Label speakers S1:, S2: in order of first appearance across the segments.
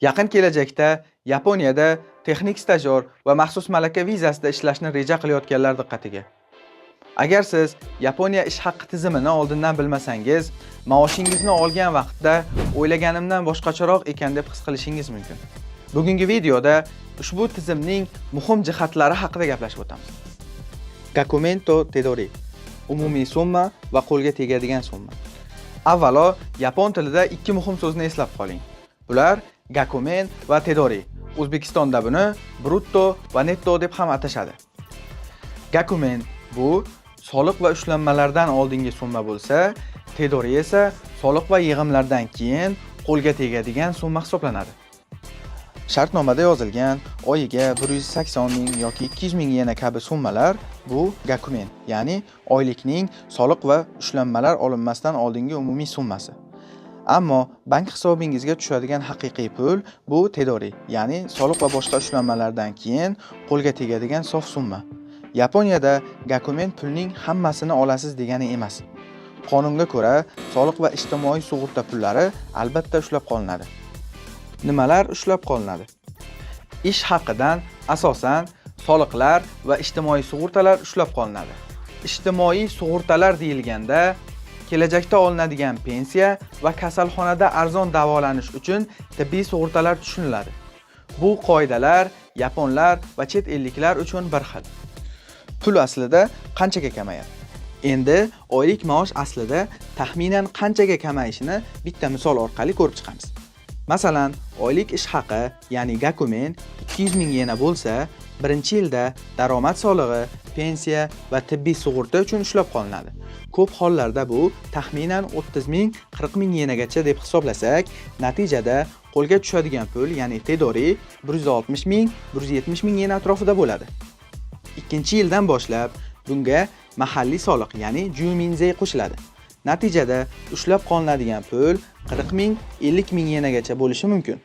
S1: Yaqin kelajakda Yaponiyada texnik stajyor va maxsus malaka vizasida ishlashni reja qilayotganlar diqqatiga. Agar siz Yaponiya ish haqi tizimini oldindan bilmasangiz, maoshingizni olgan vaqtda o'ylaganimdan boshqacharoq ekan deb his qilishingiz mumkin. Bugungi videoda ushbu tizimning muhim jihatlari haqida gaplashib o'tamiz. Gakumento Tedori, umumiy summa va qo'lga tegadigan summa. Avvalo, yapon tilida ikki muhim so'zni eslab qoling. Bular gakumen va tedori. O'zbekistonda buni brutto va netto deb ham atashadi. Gakumen bu soliq va ushlanmalardan oldingi summa bo'lsa, tedori esa soliq va yig'imlardan keyin qo'lga tegadigan summa hisoblanadi. Shartnomada yozilgan oyiga 180 ming yoki 200 ming yena kabi summalar bu gakumen, ya'ni oylikning soliq va ushlanmalar olinmasdan oldingi umumiy summasi. Ammo bank hisobingizga tushadigan haqiqiy pul bu tedori, ya'ni soliq va boshqa ushlanmalardan keyin qo'lga tegadigan sof summa. Yaponiyada gakumen pulning hammasini olasiz degani emas. Qonunga ko'ra, soliq va ijtimoiy sug'urta pullari albatta ushlab qolinadi. Nimalar ushlab qolinadi? Ish haqidan asosan soliqlar va ijtimoiy sug'urtalar ushlab qolinadi. Ijtimoiy sug'urtalar deyilganda kelajakda olinadigan pensiya va kasalxonada arzon davolanish uchun tibbiy sug'urtalar tushuniladi. Bu qoidalar yaponlar va chet elliklar uchun bir xil. Pul aslida qanchaga kamayadi? Endi oylik maosh aslida taxminan qanchaga kamayishini bitta misol orqali ko'rib chiqamiz. Masalan, oylik ish haqi, ya'ni gakumen 200 ming yena bo'lsa, birinchi yilda daromad solig'i, pensiya va tibbiy sug'urta uchun ushlab qolinadi. Ko'p hollarda bu taxminan 30 ming, 40 ming yenagacha deb hisoblasak, natijada qo'lga tushadigan pul, ya'ni tedori 160 ming, 170 ming yena atrofida bo'ladi. Ikkinchi yildan boshlab bunga mahalliy soliq, ya'ni juminzei qo'shiladi. Natijada ushlab qolinadigan pul 40 ming, 50 ming yenagacha bo'lishi mumkin.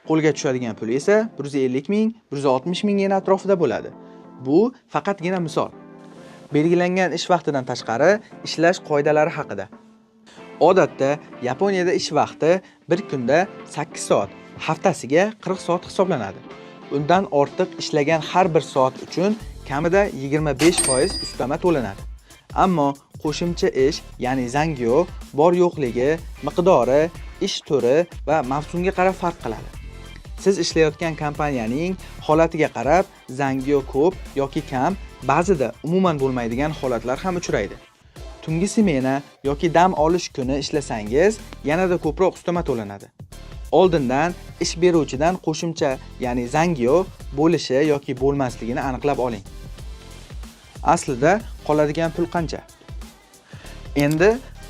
S1: Qo'lga tushadigan pul esa 150 ming, 160 ming yena atrofida bo'ladi. Bu faqatgina misol. Belgilangan ish vaqtidan tashqari ishlash qoidalari haqida. Odatda Yaponiyada ish vaqti bir kunda 8 soat, haftasiga 40 soat hisoblanadi. Undan ortiq ishlagan har bir soat uchun kamida 25% ustama to'lanadi. Ammo qo'shimcha ish, ya'ni zangyo, bor yo'qligi, miqdori, ish turi va mavsumga qarab farq qiladi. Siz ishlayotgan kompaniyaning holatiga qarab zangyo ko'p yoki kam, ba'zida umuman bo'lmaydigan holatlar ham uchraydi. Tungi smena yoki dam olish kuni ishlasangiz, yanada ko'proq ustama to'lanadi. Oldindan ish beruvchidan qo'shimcha, ya'ni zangyo bo'lishi yoki bo'lmasligini aniqlab oling. Aslida qoladigan pul qancha? Endi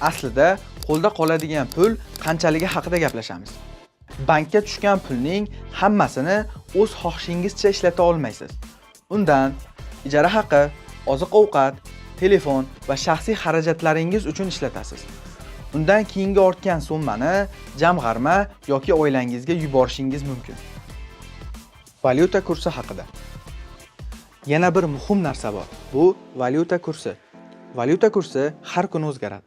S1: aslida qo'lda qoladigan pul qanchaligi haqida gaplashamiz. Bankka tushgan pulning hammasini o'z xohishingizcha ishlata olmaysiz. Undan ijara haqi, oziq-ovqat, telefon va shaxsiy xarajatlaringiz uchun ishlatasiz. Undan keyingi ortgan summani jamg'arma yoki oilangizga yuborishingiz mumkin. Valyuta kursi haqida. Yana bir muhim narsa bor. Bu valyuta kursi. Valyuta kursi har kuni o'zgaradi.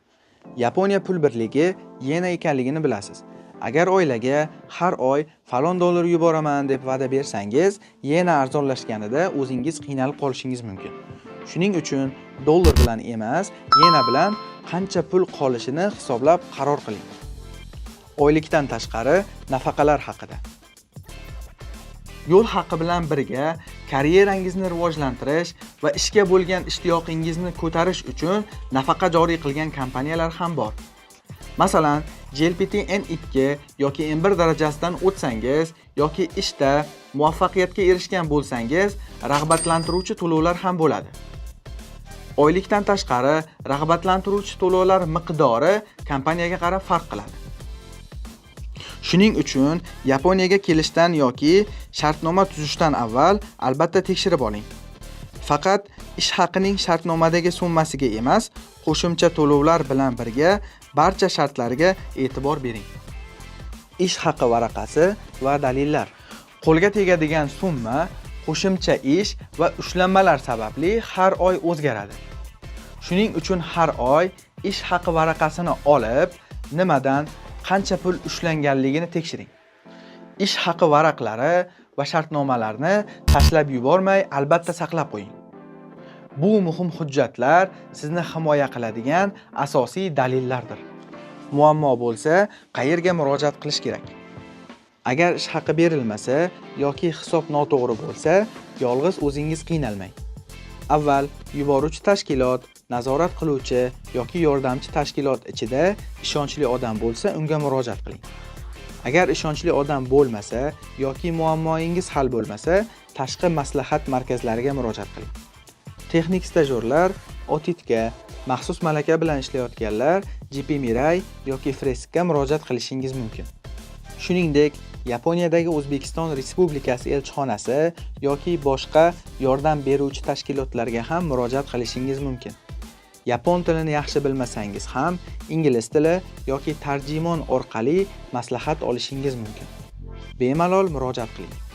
S1: Yaponiya pul birligi yena ekanligini bilasiz. Agar oilaga har oy falon dollar yuboraman deb va'da bersangiz, yena arzonlashganida o'zingiz qiynalib qolishingiz mumkin. Shuning uchun dollar bilan emas, yena bilan qancha pul qolishini hisoblab qaror qiling. Oylikdan tashqari nafaqalar haqida. Yo'l haqi bilan birga karyerangizni rivojlantirish va ishga bo'lgan ishtiyoqingizni ko'tarish uchun nafaqa joriy qilgan kompaniyalar ham bor. Masalan, JLPT N2 yoki N1 darajasidan o'tsangiz yoki ishda muvaffaqiyatga erishgan bo'lsangiz, rag'batlantiruvchi to'lovlar ham bo'ladi. Oylikdan tashqari rag'batlantiruvchi to'lovlar miqdori kompaniyaga qarab farq qiladi. Shuning uchun Yaponiyaga kelishdan yoki shartnoma tuzishdan avval albatta tekshirib oling. Faqat ish haqining shartnomadagi summasiga emas, qo'shimcha to'lovlar bilan birga barcha shartlarga e'tibor bering. Ish haqi varaqasi va dalillar. Qo'lga tegadigan summa, qo'shimcha ish va ushlanmalar sababli har oy o'zgaradi. Shuning uchun har oy ish haqi varaqasini olib, nimadan qancha pul ushlanganligini tekshiring. Ish haqi varaqlari va shartnomalarni tashlab yubormay, albatta saqlab qo'ying. Bu muhim hujjatlar sizni himoya qiladigan asosiy dalillardir. Muammo bo'lsa, qayerga murojaat qilish kerak? Agar ish haqi berilmasa yoki hisob noto'g'ri bo'lsa, yolg'iz o'zingiz qiynalmang. Avval yuboruvchi tashkilot, nazorat qiluvchi yoki yordamchi tashkilot ichida ishonchli odam bo'lsa, unga murojaat qiling. Agar ishonchli odam bo'lmasa yoki muammoingiz hal bo'lmasa, tashqi maslahat markazlariga murojaat qiling. Texnik stajyorlar, OTITga, maxsus malaka bilan ishlayotganlar GP Mirai yoki Freskga murojaat qilishingiz mumkin. Shuningdek, Yaponiyadagi O'zbekiston Respublikasi elchixonasi yoki boshqa yordam beruvchi tashkilotlarga ham murojaat qilishingiz mumkin. Yapon tilini yaxshi bilmasangiz ham ingliz tili yoki tarjimon orqali maslahat olishingiz mumkin. Bemalol murojaat qiling.